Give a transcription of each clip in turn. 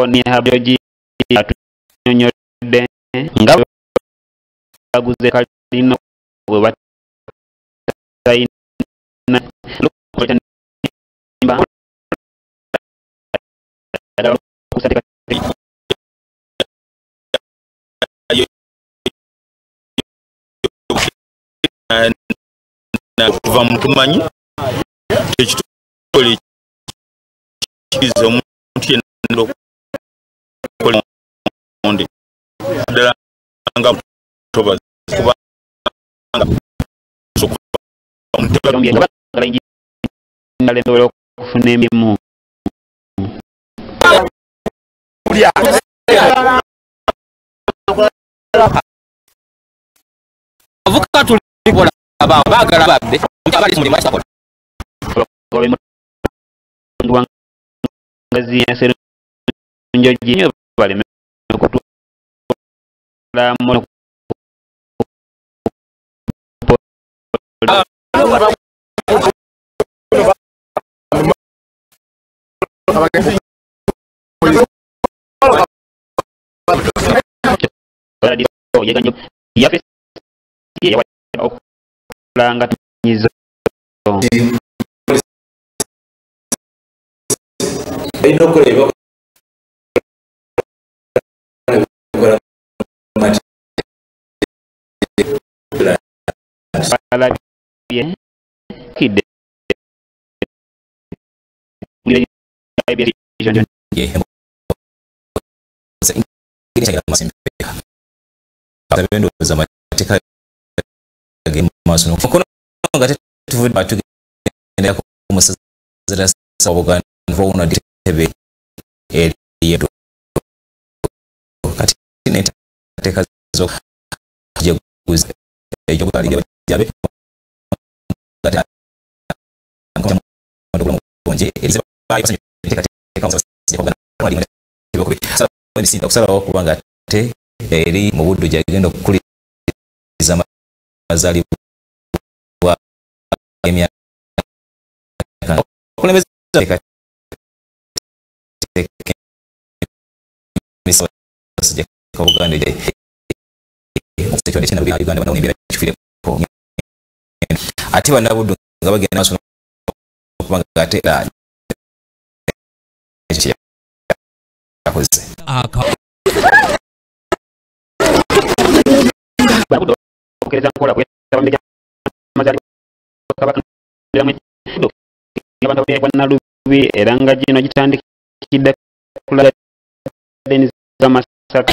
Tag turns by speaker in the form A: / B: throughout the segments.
A: ni habyoji atunyonyodde nga baguze kalino bwe batayina
B: kuva mu tumanyi ekitole kiza omuntu yenna okukola monde ddala nga tobazi kubanga
A: okufuna emirimu
C: avuka tulibola bagala babbe abali mu limasha kola
A: ngazi yasero njoji bali kutula mono
C: okusalawo kubanga ate eri mu buddu gyagenda okukuliza amazaalibwa emyaka okulembeza ate bannabuddu nga bagenda maaso okubanga ate akoze
A: era nga gino gitandikidde kulaga deni z'amasaka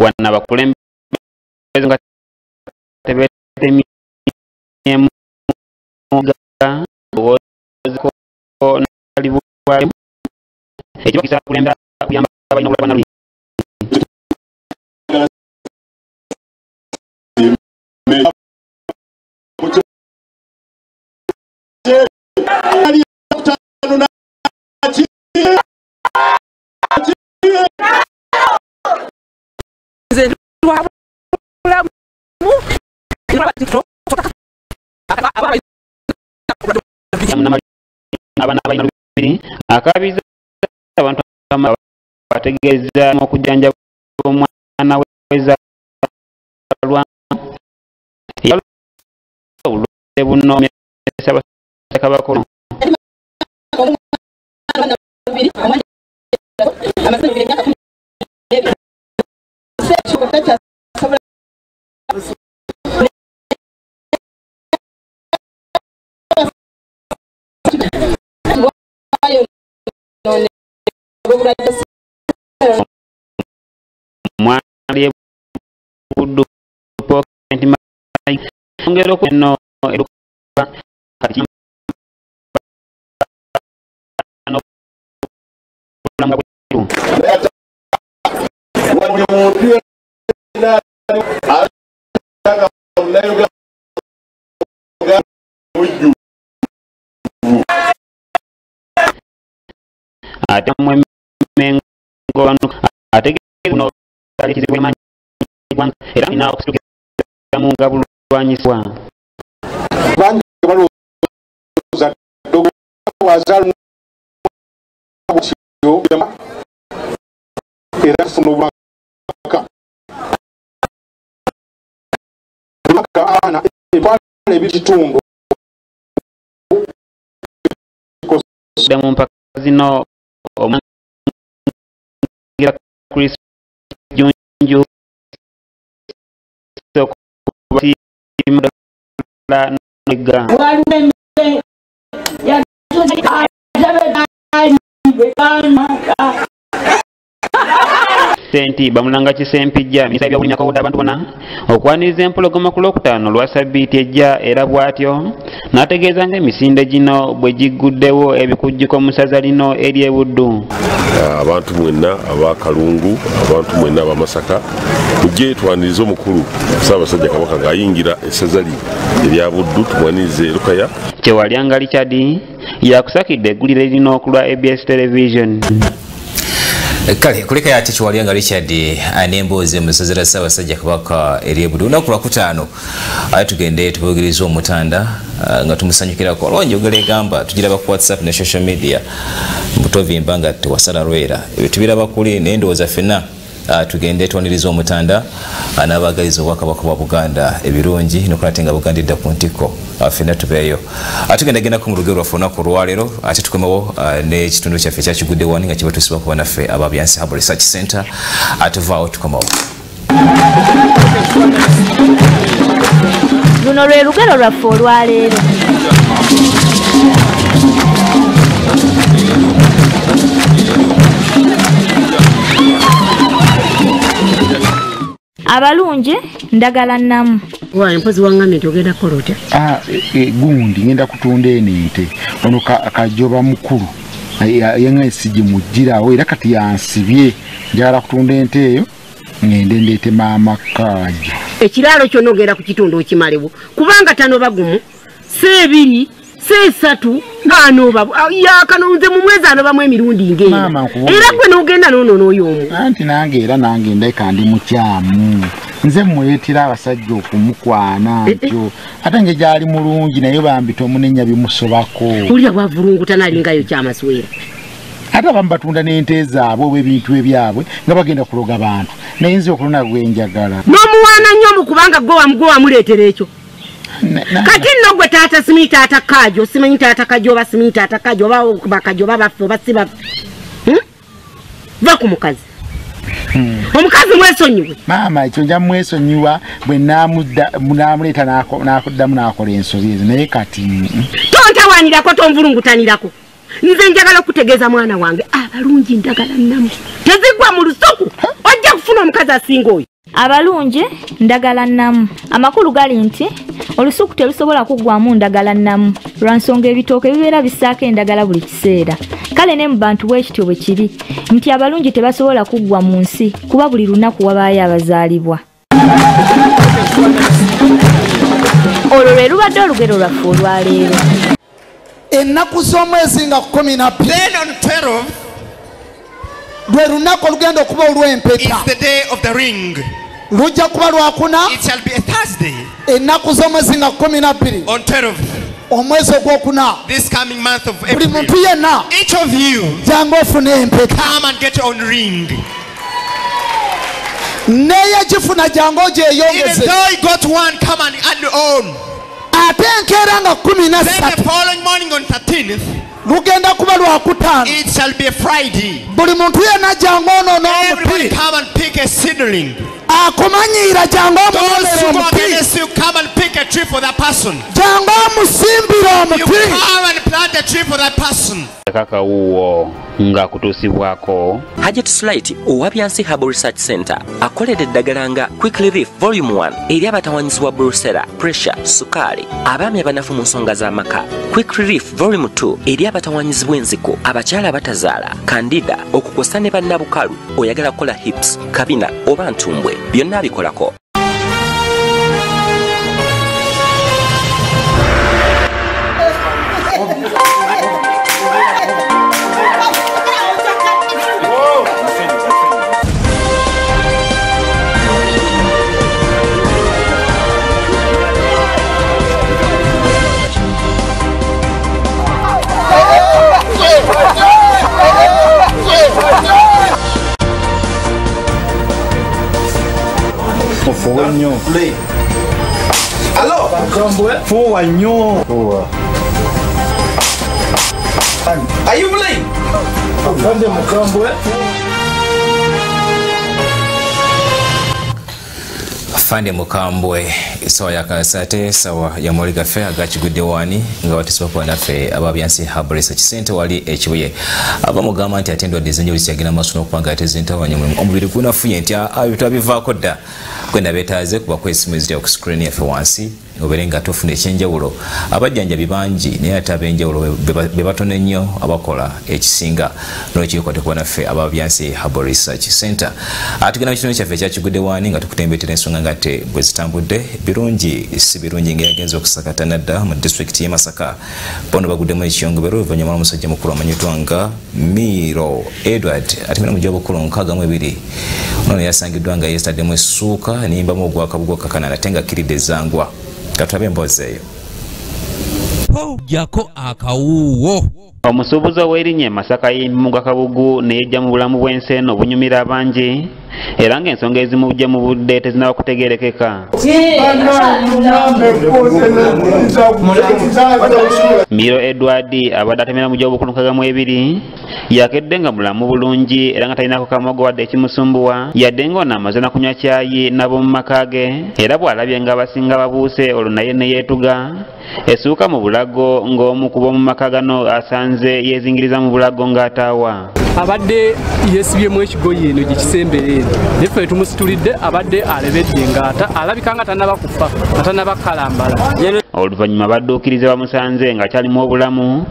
A: wana bakulembeze nga tebetemyemu owozeko nalibwayo ekibakisa kulembera kuyamba abalina okulaba nalwi abana balina lubiri akabiza abantu ategeeza okujjanjaba omwana wezaalwa yaludde buno Ssaabasajja Kabaka mwali buddu pokenti mai ongero kuno eruka kati no kulanga kwetu ate mwemengo ategeeza no alikizibu manyi era ina okutukira mu ngabulwanyiswa
D: bangi balowooza wazaalu era funa obubaka abaana ebitundu
A: mu mpaka zino omulangira Chris Junju senti bamulanga kisempijja misa bya bulimya kawuda abantu bonna okwaniriza empologoma ku Lwokutaano lwa Ssabbiiti ejja era bw'atyo n'ategeeza ng'emisinde gino bwe gigguddewo ebikujjuko mu ssaza lino ery'e Buddu.
E: Abantu mwenna abakalungu, abantu mwenna abamasaka mujje twaniriza omukulu Ssaabasajja Kabaka ng'ayingira essaza erya Buddu tumwanirize Lukaya.
A: Kyewalyanga Richard yakusakidde eggulire lino ku lwa ABS Television.
C: Kale kuleka yate Kyewalyanga Richard anembooze mu ssaza lya Ssaabasajja Kabaka ery'e Buddu olunaku Lwakutaano aye tugende tubogeriza omutanda nga tumusanyukirako olw'enjogera egamba tugiraba ku WhatsApp ne social media mbutovimba nga tewasala lwera ebyo tubiraba kuli naye ndowooza ffenna tugende twaniriza omutanda n'abaagaliza Obwakabaka bwa Buganda ebirungi nokola ate nga Buganda edda ku ntikko ffenna tubeeyo tugendagendako mu lugero lwaffe olunaku olwaleero ate tukomewo n'ekitundu kyaffe ekyakigudde wani nga kiba tusiba kuba naffe aba Byansi Herbal Research Center atuvaawo tukomewo.
F: Luno lwe lugero lwaffe olwaleero. Abalungi ndagala nnamu.
G: Wa empozi wangamye togenda kolota.
D: Gundi ngenda kutunda ente. Ono kajoba mukulu. Yanga esiji mujirawo era kati yansibye. Njagala kutunda ente eyo ngende ndete mama kaji.
G: Ekiralo kyo nogera ku kitundu okimalewo. Kubanga tano bagumu, sebiri, sesatu, nganoba. Ya kanonze mu mwezi anoba mu emirundi ngenda. Era gwe nogenda nono n'oyomu.
D: Anti nange era nange ndeka ndi mukyamu. Nze mweretera abasajja okumukwana ntyo. Ate nge gyali mulungi naye bambita omunenya bimusobako.
G: Ulya bwavulunguta nalingayo kyamaswera.
D: Ate bambatunda n'ente zaabwe obw'ebintu ebyabwe nga bagenda kuloga bantu. Naye nze okulona gwenjagala.
G: N'omuwaana nnyo mu kubanga gwe wamuleetera ekyo. Kati nno gwe taata simanyi taata Kaajo, simanyi taata Kajoba, simanyi taata Kaajo oba bakajoba baffe oba si baffe. Va ku mukazi. Omukazi mwesonyiwe.
D: Maama ekyo nja mwesonyiwa bwe namuleeta n'akuddamu n'akola ensobi ezo naye kati
G: tontawaanirako tonvulungutanirako. Nze njagala okutegeeza mwana wange abalungi ndagala nnamu tezigwa mu lusuku ojja kufuna omukazi asinga oyo.
F: Abalungi ndagala nnamu. Amakulu gali nti olusuku terusobola kuggwamu ndagala nnamu lwa nsonga ebitooke bibeera bissaako endagala buli kiseera. Kale ne mu bantu bw'ekityo bwe kiri nti abalungi tebasobola kuggwa mu nsi kuba buli lunaku wabaayo abazaalibwa. Olwo lwe lubadde olugero lwaffe olwaleero.
H: Ennaku z'omwezi nga 12 lwe lunaku olugenda okuba olw'empeta. Lujja kuba lwakuna. Ennaku z'omwezi nga 12 omwezi ogwokuna
I: this coming month of
H: buli
I: April,
H: muntu yenna
I: each of you
H: jangu ofune empeta
I: come and get your own ring.
H: neyagifuna jangu
I: Even
H: ogyeyongeze
I: though you got one, come and add your own.
H: ate enkeera nga 13
I: Then the following morning on 13th,
H: lugenda kuba lwakutaano
I: it shall be a Friday.
H: buli muntu yenna jangu onoono
I: Everybody
H: omuti
I: come and pick a seedling.
H: akumanyiira jangu
I: Those
H: omunoonera
I: who go
H: omuti
I: against you, come and pick a tree for that person.
H: jangu omusimbira
I: You
H: omuti
I: come and plant a tree for that person.
A: Akawuuwo nga kutuusibwako
J: Hajat Slight owa Byansi Herbal Research Center akoledde eddagala nga Quick Relief Volume 1 eri abatawaanyizibwa Brucella, Pressure, Sukaali, abaami abanafu mu nsonga z'amaka. Quick Relief Volume 2 eri abatawaanyizibwa enziko, abakyala abatazaala, Candida, okukosa ne bannabukalu, oyagala kukola hips, kabina oba ntumbwe, byonna abikolako.
K: Hello. Forward, no. Forward. Are you playing?
C: Fande mukambwe sawa ya kasate sawa ya mwaliga fe agachigudde wani nga watiswa kwa nafe ababyansi Herbal Research Center wali ekibuye abamugamba nti atendwa dizenyo lisagina masono okupanga atezenta abanyamulemu omubiri gunafuye nti abitabivaako dda kwenda betaaze kuba kwesimu ezitya ku screen yafe wansi oberenga tofuna ekyenjawulo abajjanjabi bangi naye ate ab'enjawulo be batono ennyo abakola ekisinga n'ekiyokwate kuba naffe ababyansi Herbal Research Center. Tugenda mu kitundu kyaffe ekyakigudde wani nga tukutembeetera ensonga ngate bwe zitambudde birungi si birungi ng'eyagenza okusakata nadda mu disitulikiti y'e Masaka bono baguddemu ekiyongobero oluvannyuma lw'omusajja mukulu amanyitwa nga Miro Edward atemera mu gy'obukulu 62 ono yasangiddwa nga yeesitaddemu essuuka n'eyimbamu ogwakabugo kakanana ate nga akkiridde ezzangwa. Katulabe emboozi eyo.
L: Gyako Akawuuwo
A: omusuubuzi ow'erinnya Masaka y'emimugwa Kabugu n'ejja mu bulamu bw'ensi eno obunyumira abangi era ng'ensonga ezimu bujja mu budde tezinaba kutegeerekeka. Miro Edward abadde atemera mu gy'obukulu 62 yakedde nga mulamu bulungi era nga talinako kamogo wadde ekimusumbuwa yadde ng'ono amaze na kunywa caayi n'ab'omu maka ge era bw'alabye nga abasinga babuuse olwo naye ne yeetuga essuuka mu bulago ng'omu ku b'omu maka gano asanze yeezingiriza mu bulago ng'ataawa.
M: Abadde yesibyemu ekigoyi eno gikisembere eno neffe tumusitulidde abadde alebedde ng'ata alabika nga tanaba kufa nga tanaba kalambala.
A: Oluvannyuma badduukirize bamusanze ng'akyalimu obulamu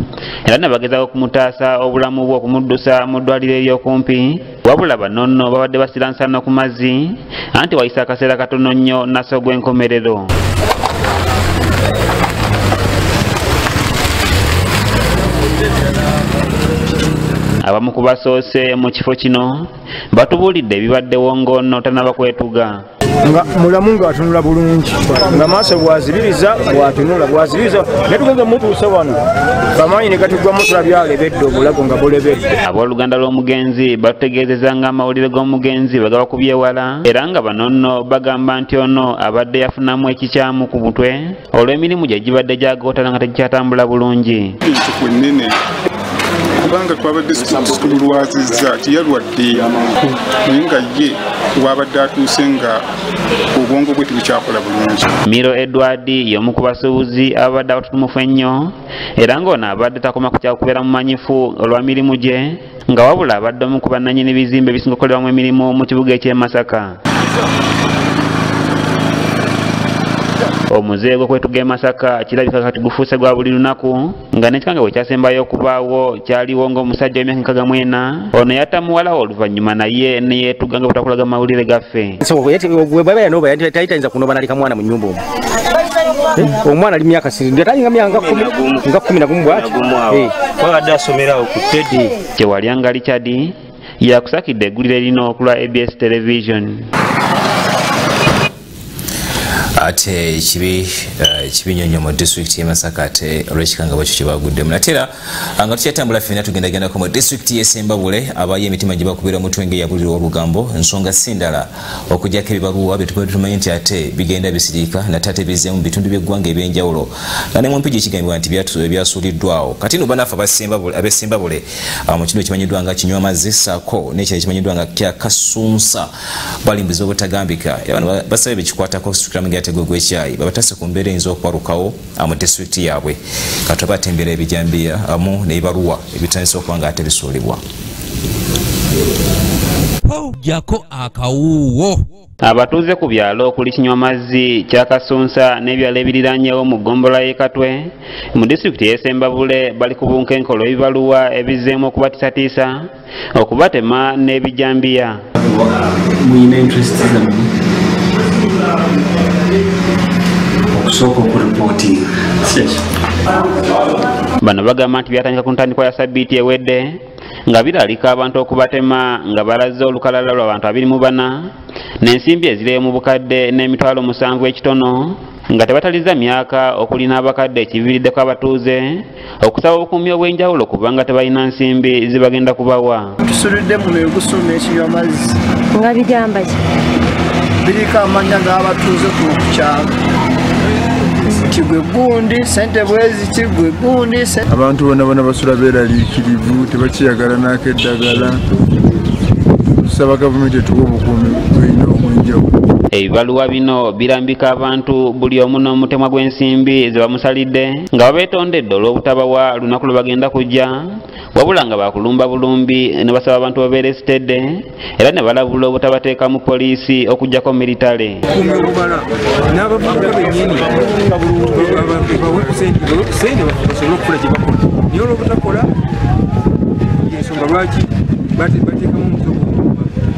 A: era ne bagezaako okumutaasa obulamu bwe okumuddusa mu ddwaliro ery'okumpi wabula banonno babadde basiransana ku mazzi anti wayisa akaseera katono nnyo nasso gw'enkomerero. Abamu ku basoose mu kifo kino batubuulidde ebibaddewo ng'onno tanaba kwetuga.
N: Nga mulamu nga atunula bulungi nga maaso bwazibiriza bwatunula bwazibiriza netugenze mutuuse wano bamaanyi ne gatugwamu tulabye alebedde obulago nga bulebedde. Abooluganda
A: lw'omugenzi batutegeezeza ng'amawulire g'omugenzi bagabakubye wala era nga banonno bagamba nti ono abadde yafunamu ekikyamu ku mutwe olw'emirimu gye gibadde gyagootana nga tegikyatambula bulungi.
O: kubanga twabadde tulwazizza tiyalwadde naye nga ye wabadde atuuse nga obwongo bwe tebukyakola bulungi.
A: Miro Edward y'omu ku basuubuzi abadde abatutumufu ennyo era ng'ono abadde takoma kukubeera mumanyifu olwa mirimu gye nga wabula abadde omu ku bannannyini bizimbe ebisinga okukolerwamu emirimu mu kibuga eky'e Masaka. Omuze gw'okwetuga e Masaka kirabika kati gufuuse gwa buli lunaku nga n'ekikanga bwe kyasembayo okubaawo kyaliwo ng'omusajja w'emyaka 40 ono yatta muwala oluvannyuma naye ne yeetuga nga butakulaga mawulire gaffe.
N: tayitayinza kunoba nalika mwana mu nnyumba omwana ali myaka talinga myaka nga 11 bwati asomerawo ku tedi.
A: Kyewalyanga Richard yakusakidde eggulire lino okulwa ABS Television.
C: ate kibinyonyo mu district y'e Masaka ate olw'ekikanga bwekyo kye baguddemu natera nga tukyatambula ffenna tugendagendako mu district y'e Sembabule abayi emitima gye bakubira mu twenge yabulirwa olugambo ensonga si ndala okugyako ebibaluwa bye tubadde tumanyi nti ate bigenda bisiriika nate ate bizzeemu mu bitundu by'eggwanga eby'enjawulo nga ne mu mpigi ekigambibwa nti byasuuliddwawo kati no banafu ab'e Sembabule mu kitundu ekimanyiddwa nga kinywa amazzi ssaako n'ekirala ekimanyiddwa nga kya Kasunsa balimbuza obutagambika bano basabye bekikwatako okusukiramu ategwe gw'ekyayi babatase ku mbeera eyinza okwalukawo mu district yaabwe kati batembera ebijambiya amu n'ebibaluwa ebitandisa okuba nga ate bisuulibwa.
L: Gyako Akawuuwo
A: abatuuze ku byalo okuli kinywa amazzi kya Kasunsa n'ebyalo ebiriranyeewo mu ggombolola y'e Katwe mu disitulikiti y'e Sembabule bali ku bunkenkola ebibaluwa ebizzeemu okubatisatiisa okubatema n'ebijambiya.
P: Muyina interest zammwe okusooka okuripootinga
A: bano bagamba nti byatandika ku ntandikwa ya sabbiiti ewedde nga biralika abantu okubatema nga balaze olukalala lw'abantu 24 n'ensimbi eziriyo mu bukadde n'emitwalo 7 ekitono nga tebataliza myaka okulina abakadde ekiviiriddeko abatuuze okusaba obukuumi obw'enjawulo kubanga tebalina nsimbi zibagenda kubawa.
K: Tusulidde mu egusu n'ekinywa amazzi
Q: nga bigamba ki
K: biriko amanya g'abatuuze ku kyalo kigwe gundi sente bwezi kigwe gundi
R: abantu bonna basula beeraliikirivu tebakiyagala n'akeddagala tusaba gavumenti etuwa obukuumi bw'erina obw'enjawulo.
A: Ebibaluwa bino birambika abantu buli omu n'omutemwa gw'ensimbi ze bamusalidde nga babeetondedde olw'obutabawa lunaku lwe bagenda kujja wabula nga bakulumba bulumbi ne basaba abantu babeere sitedde era ne balabula obutabateeka mu poliisi okujjako militale.
N: n'abavubuka bennyini bawe kusente basobole okukola gye bakola naye olw'obutakola ensonga lwaki bateekamu omusogo.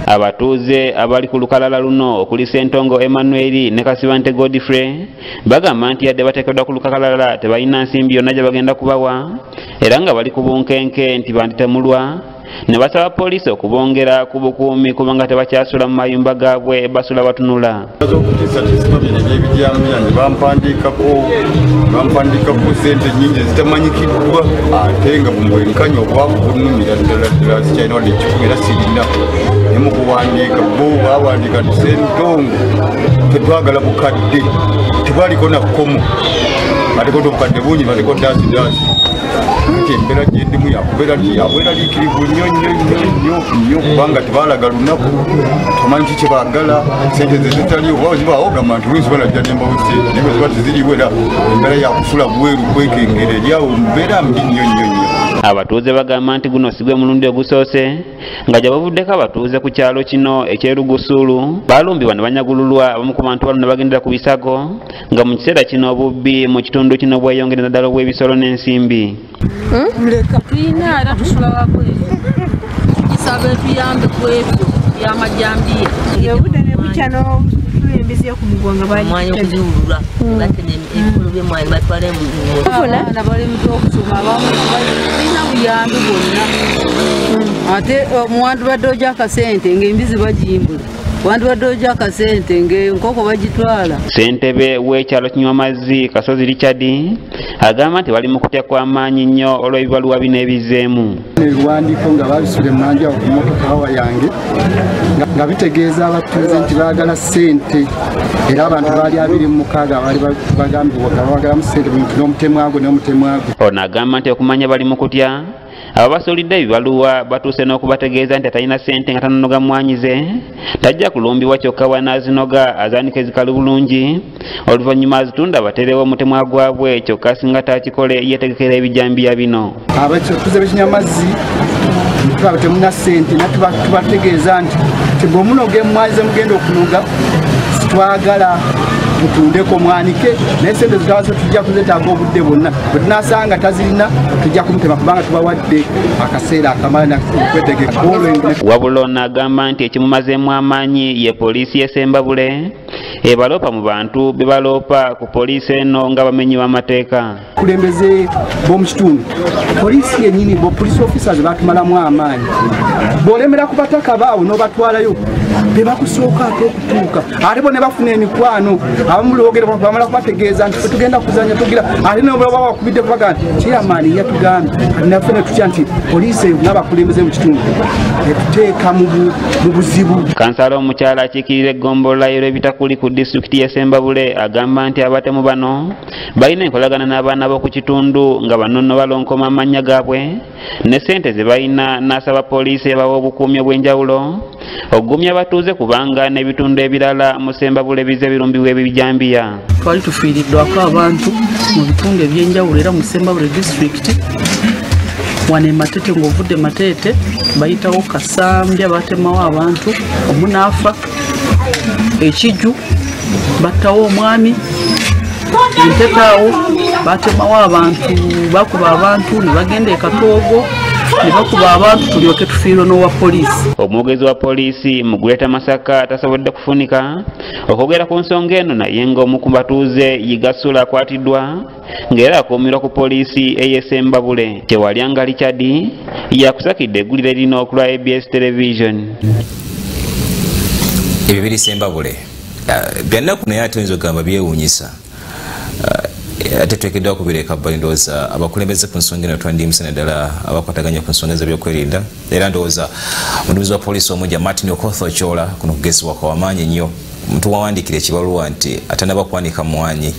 A: Abatuuze abali ku lukalala luno okuli Ssentongo Emmanuel ne Kasibante Godfrey bagamba nti yadde bateekeddwa ku lukalala tebalina nsimbi yonna gye bagenda kubawa era nga bali ku bunkenke nti banditemulwa ne basaba poliisi okubongera ku bukuumi kubanga tebakyasula mu mayumba gaabwe basula batunula.
S: Bampandikako sente nyingi ezitamanyikiddwa ate nga bumwenkanya obwavu bunnumira ddala sikyalina wadde ekikumi era sirina ne mu kuwandiika bo bawandiika nti Ssentongo tetwagala bukadde tebwaliko nakkomo baliko tobukadde bungi baliko daasidaasi embeera gyendimu yakubeera nti yabweraliikirivu nnyo kubanga tebaalaga lunaku tomanyi ki kyebaagala sente ze zitaliwo oba zibaawo gamba nti luyinza banajja nembawo sente naye bwe ziba teziriwo era embeera yakusula bweru kwekengera eryawo mbeera mbi nnyo.
A: Abatuuze bagamba nti guno si gwe mulundi ogusoose nga gye bavuddeko abatuuze ku kyalo kino eky'Erugusuulu balumbibwa ne banyagululwa abamu ku bantu bano ne bagendera ku bisago nga mu kiseera kino obubbi mu kitundu kino bweyongera naddala obw'ebisolo n'ensimbi.
T: Leka tuyina era tusula wabweru tugisaba etuyambe ku ebyo by'amajambiya
Q: ebudde ne bukya n'embizi yo ku mugwanga
T: mwanya okuziwulula batene ebikulu by'emwanyi batwala embuziabaana bali mutu okusoma abamu balina buyambi bwonna ate muwantu badde ojja akasente ng'embizi bagimbula wantu badde ojja akasente ng'enkoko bagitwala.
A: Ssentebe w'ekyalo kinywa amazzi Kasozi Richard agamba nti bali mu kutya kw'amaanyi nnyo olw'ebibaluwa bino ebizzeemu.
D: Ebiwandiiko nga babisula emmanja ku mmotoka yange nga bitegeeza abatuuze nti baagala ssente era abantu baali 26 baali bagambibwa nga baagalamu ssente n'omutemwagwe.
A: Ono agamba nti okumanya bali mu kutya ababasulidde ebibaluwa batuuse n'okubategeeza nti atalina ssente nga tanonoga mwanyize tajja kulumbibwa kyokka bw'anaazinoga azaanika ezikalu bulungi oluvannyuma azitunda baterewo omutemwa gwabwe kyokka singa taakikole yeetegekera ebijambiya bino.
D: Abatuuze b'ekinywa amazzi tulaba temuna ssente na tubategeeza nti bw'omunoga emwanyize mugenda okunoga sitwagala mutundeko mwanike naye sente zitawaze tujja kuzetaaga obudde bwonna bwe tunasanga tazirina tujja kumutema kubanga tubawadde akaseera akamala okwetegeka.
A: Wabula ono agamba nti ekimumazeemu amaanyi ye poliisi y'e Sembabule ebaloopa mu bantu bebaloopa ku poliisi eno nga bamenyi b'amateeka.
U: Kulembeze b'omu kitundu poliisi yennyini police officers batumalamu amaanyi bw'olemera ku bataka baawo n'obatwalayo bebakusooka ate okutuuka ate bo ne bafuna emikwano abamu boogera bamala kubategeeza nti tugenda kuzanya tugira ate nobaba wakubidde kubaga nti chairman yatugambye naffe ne tutya nti poliisi eyo n'abakulembeze mu kitundu etuteeka mu buzibu.
A: Kansala omukyala akiikirira eggombolola y'ebitakuli ku disitulikiti y'e Sembabule agamba nti abatemu bano balina enkolagana n'abaana b'oku kitundu nga bano nno balonkoma amannya gaabwe ne ssente ze balina n'asaba poliisi ebawa obukuumi obw'enjawulo okugumya abatuuze kubanga n'ebitundu ebirala mu Sembabule bize birumbibwa ebijambiya.
V: Twali tufiiriddwako abantu mu bitundu eby'enjawulo era mu Sembabule disitulikiti wane Matete ng'ovudde Matete bayitawo Kasambya batemawo abantu omunaafa Ekijju battawo omwami Ntetaawo batemawo abantu bakuba abantu ne bagenda e Katoogo ne bakuba abantu tulyoke tufiirwe n'owa poliisi.
A: Omwogezi wa poliisi mu Greater Masaka tasobodde kufunika okwogera ku nsonga eno naye ng'omu ku batuuze Yigasula akwatiddwa ng'era akuumirwa ku poliisi ey'e Sembabule. Tewalyangali Richard yakusakidde eggulire lino okulwa ABS Television.
C: Ebyo biri Sembabule byanaku naye ate oyinza okugamba byewuunyisa ate twekeddwa kubireka bbali ndowooza abakulembeze ku nsonga eno twandiyimisa naddala abakwataganya ku nsonga ez'ebyokwerinda era ndowooza omuduumizi wa poliisi omujja Martin Okotho Kyola kuno kugezebwa kwa wamaanyi ennyo omuntu wawandiikira ekibaluwa nti atanaba kuwanika muwanyi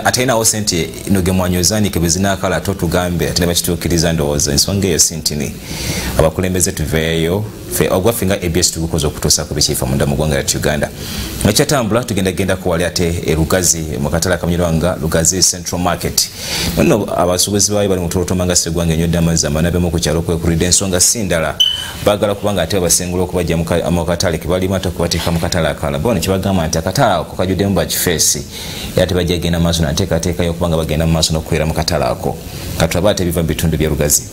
C: atalinawo sente noge mwanyi ozanike bwe zinaakala ate otugambe ate ne bakituukiriza ndowooza ensonga eyo sintini abakulembeze tuveeyo ogwaffe nga ABS tugukoze okutuusa ku bikiifa munda mu ggwanga lya Uganda. Ekyatambula tugenda ku wali ate erugazi mu katale akamenyerwa nga Lugazi Central Market. Nno abasuubuzi baayo bali mu tulotoma nga Sseggwanga ennyodde amazzi amanabemu ku kyalo kwekuridde ensonga si ndala baagala kubanga ate babasengula okubajja mu katale ke balimu ate okubateeka mu katale akalala bo ne kibagamba nti akatale ako kajuddemu bakifeesi era tebajja genda mu maaso nateekateekayo okubanga bagenda mu maaso n'okubeera mu katale ako katulaba ate biva mu bitundu bya Lugazi.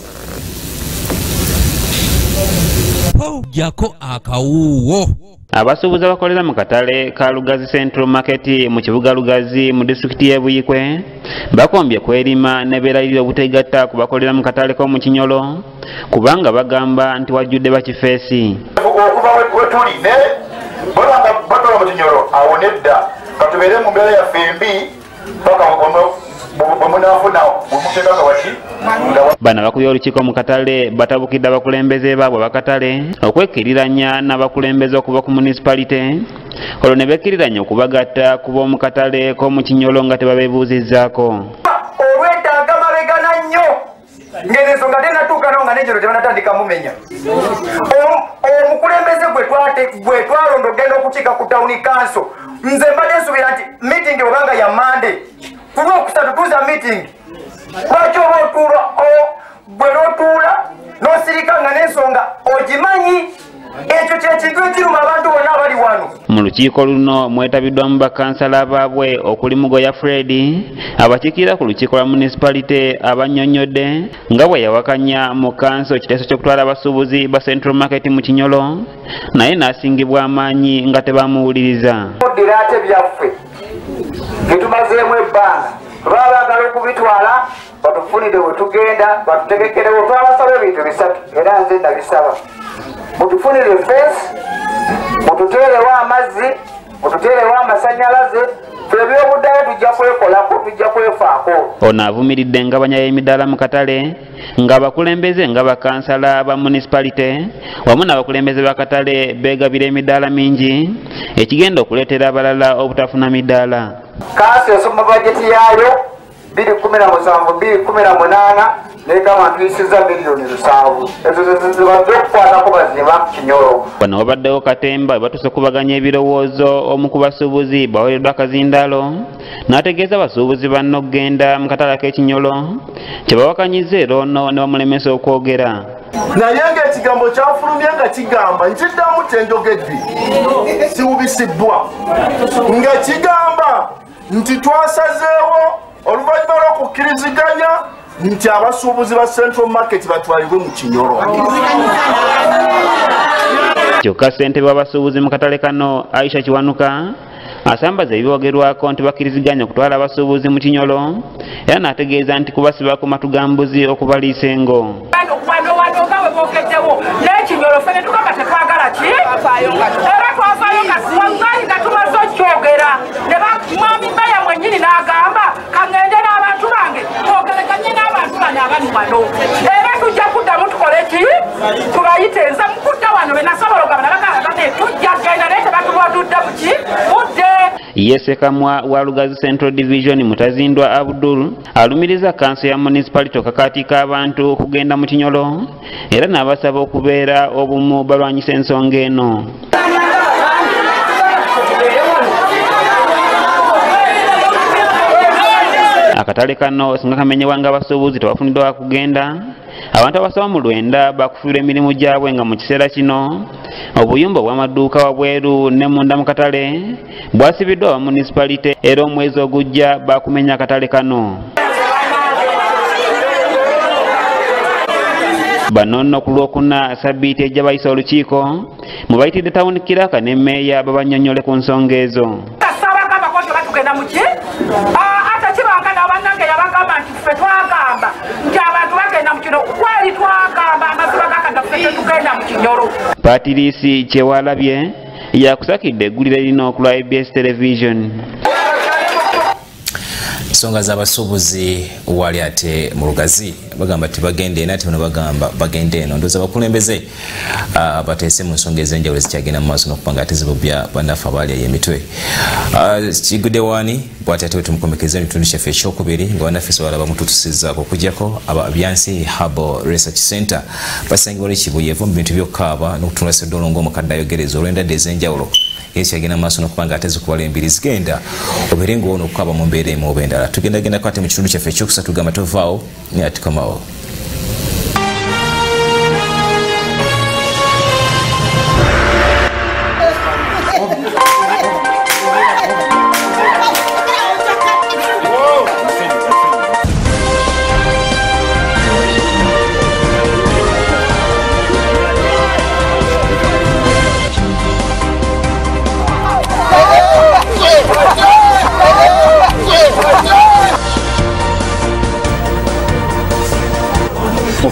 L: Gyako Akawuuwo.
A: Abasuubuzi abakolera mu katale ka Lugazi Central Market mu kibuga Lugazi mu disitulikiti y'e Buyikwe bakombye kwerima ne beerayirira obutegatta ku bakolera mu katale k'omu Kinyolo kubanga bagamba nti wajjudde bakifeesi.
W: Okuva we tuli ne bolanga batola mu Kinyolo awo nedda katubeere mu mbeera yaffe embi paka
A: bana bakubye olukiiko mu katale batabukidde abakulembeze baabwe bakatale okwekkiriranya n'abakulembeze okuva ku munisipalite olwo ne bekkiriranya okubagatta ku b'omu katale k'omu Kinyolo nga tebabeebuuzizzaako.
W: Olwetaaga mabegana nnyo ng'ensonga tenatuukanawo nga n'ekiro tebanatandika mumenya. Omukulembeze gwe twalonda ogenda okukiika ku tawuni kanso nze mbadde nsuubira nti miitingi obanga ya Monday kuba okusatu tuza meeting lwaki oba otuula bwe n'otuula n'osirika nga n'ensonga ogimanyi ekyo kyekintu ekiruma abantu bonna abali wano.
A: Mu lukiiko luno mwetabiddwamu bakansala baabwe okuli Mugoya Fred abakiikirira ku lukiiko lwa munisipalite abannyonnyodde nga bwe yawakanya mu kanso ekiteeso ky'okutwala abasuubuzi ba Central Market mu Kinyolo naye n'asingibwa amaanyi nga tebamuwuliriza.
W: Oddira ate byaffe tetumazeemu ebbanga lwabagala okubitwala batufunire we tugenda batutegekerewo twabasaba ebintu bisatu era nze nabisaba mutufunire feesi mututeerewo amazzi mututeerewo amasanyalaze ebyobuddayo tujja kwekolako tujja kwefaako.
A: Ono avumiridde engabanya y'emidaala mu katale ng'abakulembeze nga bakansala ba munisipalite wamu n'abakulembeze b'akatale beegabira emidaala mingi ekigenda okuleetera abalala obutafuna midaala.
W: Kanso esoma bajeti yaayo 2017-2018 n'egamba ntuyisiza miliyoni 7 ezo zibadde okukwatako baziba Kinyolo.
A: Bano babaddewo katemba batuuse okubaganya ebirowoozo omu ku basuubuzi baweereddwa akazindaalo n'ategeeza abasuubuzi banno okugenda mu katale k'Ekinyolo kye bawakanyiza era ono ne bamulemesa okwogera.
X: Naye ng'ekigambo kyafulumye nga kigamba nkiddamu kyenjogedde siwubisibbwa nga kigamba nti twasazeewo oluvannyuma lw'okukkiriziganya nti abasuubuzi ba Central Market batwalibwe mu Kinyolo.
A: Kyokka ssentebe w'abasuubuzi mu katale kano Aisha Kiwanuka asambaza ebyogerwako nti bakkiriziganya okutwala abasuubuzi mu Kinyolo era n'ategeeza nti kubasiba ku matugambuzi okubaliisa engo.
B: N'Ekinyolo fene tugamba tetwagala ki era twafaayo kasiwangaali nga tumaze okyogera ne mwami Mbeya mwennyini n'agamba kaŋŋende n'abantu bange twogereganye n'abantu bano abali wano era tujja kuddamu tukole ki tubayite nze mukudda wano be nasobola ogamba nabagamba tujja genda naye tebatulwadudde buki budde.
A: Yesekamwa wa Lugazi Central Division Mutazindwa Abdul alumiriza kanso ya municipality okakaatika abantu okugenda mu Kinyolo era n'abasaba okubeera obumu balwanyisa ensonga eno. Akatale kano singa kamenyebwanga abasuubuzi tebafuniddwa kugenda, abantu abasaba mu Lwenda bakufiirwa emirimu gyabwe nga mu kiseera kino obuyumba bw'amaduuka wabweru ne munda mu katale bwasibiddwa aba municipality era omwezi ogujja bakumenya akatale kano. Bano nno ku Lwokuna Ssabbiiti ejja bayisa olukiiko mu bayitidde Town Kiraka ne Mmeeya babannyonnyole ku nsonga ezo.
B: Batugenda mu ki ate kibanga n'abannange yabagamba nti ffe twagamba nti abantu bagenda mu kino kwali twagamba amaziba gakanda ffe tetugenda mu Kinyolo.
A: Patrice Kyewalabye yakusakidde eggulire lino ku lwa ABS Television.
C: Ensonga z'abasuubuzi wali ate mu Lugazi bagamba tibagende nate bano bagamba bagende eno ndowooza bakulembeze bateese mu nsonga ez'enjawulo zikyagenda mu maaso n'okupanga ate zibobya bannaffe abaali emitwe. Kigudde waani bw'ati ate tumukomekeza ekitundu kyaffe ekyokubiri nga bannaffe sobola bamututusizaako okuggyako Byansi Herbal Research Center basangibwa n'ekibuyeevu mu bintu by'okukaaba n'okutunda sseddolo ng'omukadde ayogereza olw'endwadde ez'enjawulo ekyagenda mu maaso n'okupanga ate zikubala embiri zigenda obeere ng'owona okukaaba mu mbeera emu oba endala. Tugendagenda ate mu kitundu kyaffe ekyokusatu tugamba tovaawo naye atukomawo.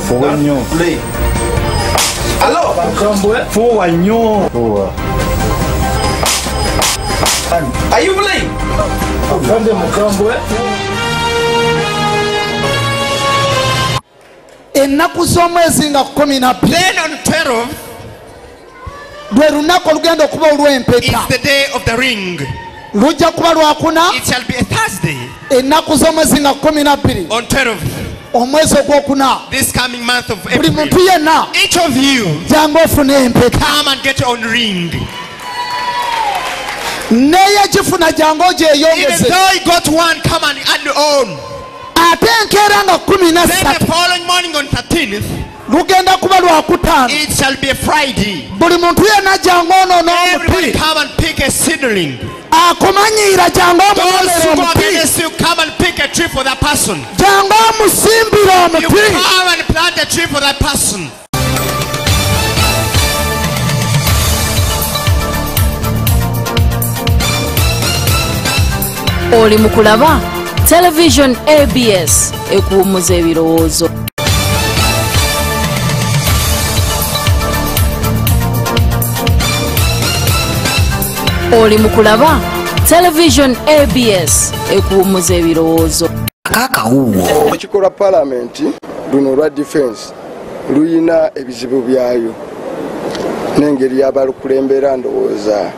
X: Fuwa nnyo. Alo. Fuwa nnyo. Fuwa. Are you playing? Afande Mukambwe.
H: Ennaku z'omwezi nga 12
I: Then on 12
H: lwe lunaku olugenda okuba olw'empeta.
I: is the day of the ring.
H: Lujja kuba Lwakuna.
I: It shall be a Thursday.
H: Ennaku z'omwezi nga 12
I: on 12
H: omwezi ogwokuna.
I: This coming month of
H: Buli
I: April.
H: muntu yenna.
I: Each of you
H: jangu ofune empeta.
I: come and get your own ring.
H: Neyagifuna jangu
I: Even
H: ogyeyongeze.
I: though you got one, come and add your own.
H: Ate enkeera nga 13
I: Then the following morning on 13th,
H: lugenda kuba Lwakutaano.
I: it shall be a Friday.
H: Buli muntu yenna jangu ono
I: Everybody
H: n'omuti.
I: come and pick a seedling.
H: Akumanyiira jangu
I: Those
H: omulondera
I: who go
H: omuti.
I: against you, come and pick a tree for that person.
H: Jangu omusimbira
I: You
H: omuti.
I: come and plant a tree for that person.
E: Oli mukulaba Television ABS ekuwummuza ebirowoozo. Oli mukulaba Television ABS ekuwummuza ebirowoozo.
F: Akawuuwo. Ekikolwa Parliament luno olwa defense luyina ebizibu byayo n'engeri y'abalukulembera ndowooza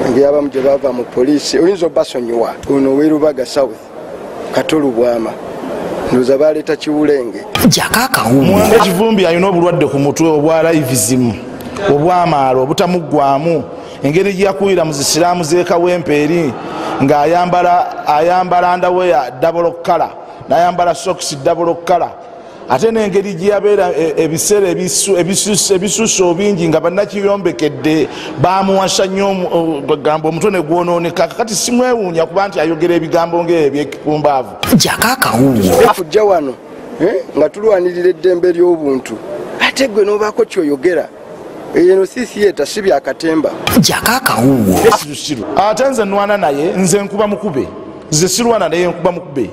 F: engeri abamu gye bava mu poliisi oyinza obasonyiwa ono w'Erubaga South Katolu Bwama ndowooza baleeta Kiwulenge.
G: Gyako Akawuuwo. Mwanga Kivumbi alina obulwadde ku mutwe obwa livism obwamaalo obutamuggwamu engeri gyakuwira mu zisiraamu z'ekawempe eri ng'ayambala ndaweya double color n'ayambala socks double color ate n'engeri gyabeera ebiseera ebisuso bingi nga bannakiyombekedde bamuwasa nnyo gamba omutwe ne gwonooneka kati simwewuunya kuba nti ayogera ebigambo ng'ebyekipumbaavu.
F: Gyako Akawuuwo. Afujja wano nga tulwanirira eddembe ly'obuntu ate gwe n'obaako kyoyogera eno CCA sibya akatemba
G: Gyako Akawuuwo ate nze nwana naye nze nkuba mukube nze sirwana naye nkuba mukube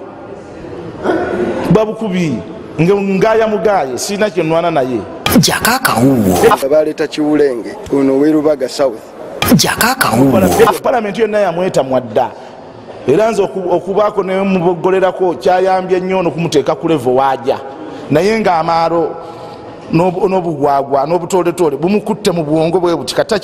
G: kuba bukubi ngaya mugaye sina kye nwana naye Gyako Akawuuwo
F: baleeta Kiwulenge ono Werubaga South
G: Gyako Akawuuwo Parliament yonna yamweta mwadda era nze okubaako ne mubogolerako kyayambye nnyo okumuteeka ku level waaja naye ng'amaaro n'obugwagwa n'obutooletoole bumukutte mu bwongo bwe buti kata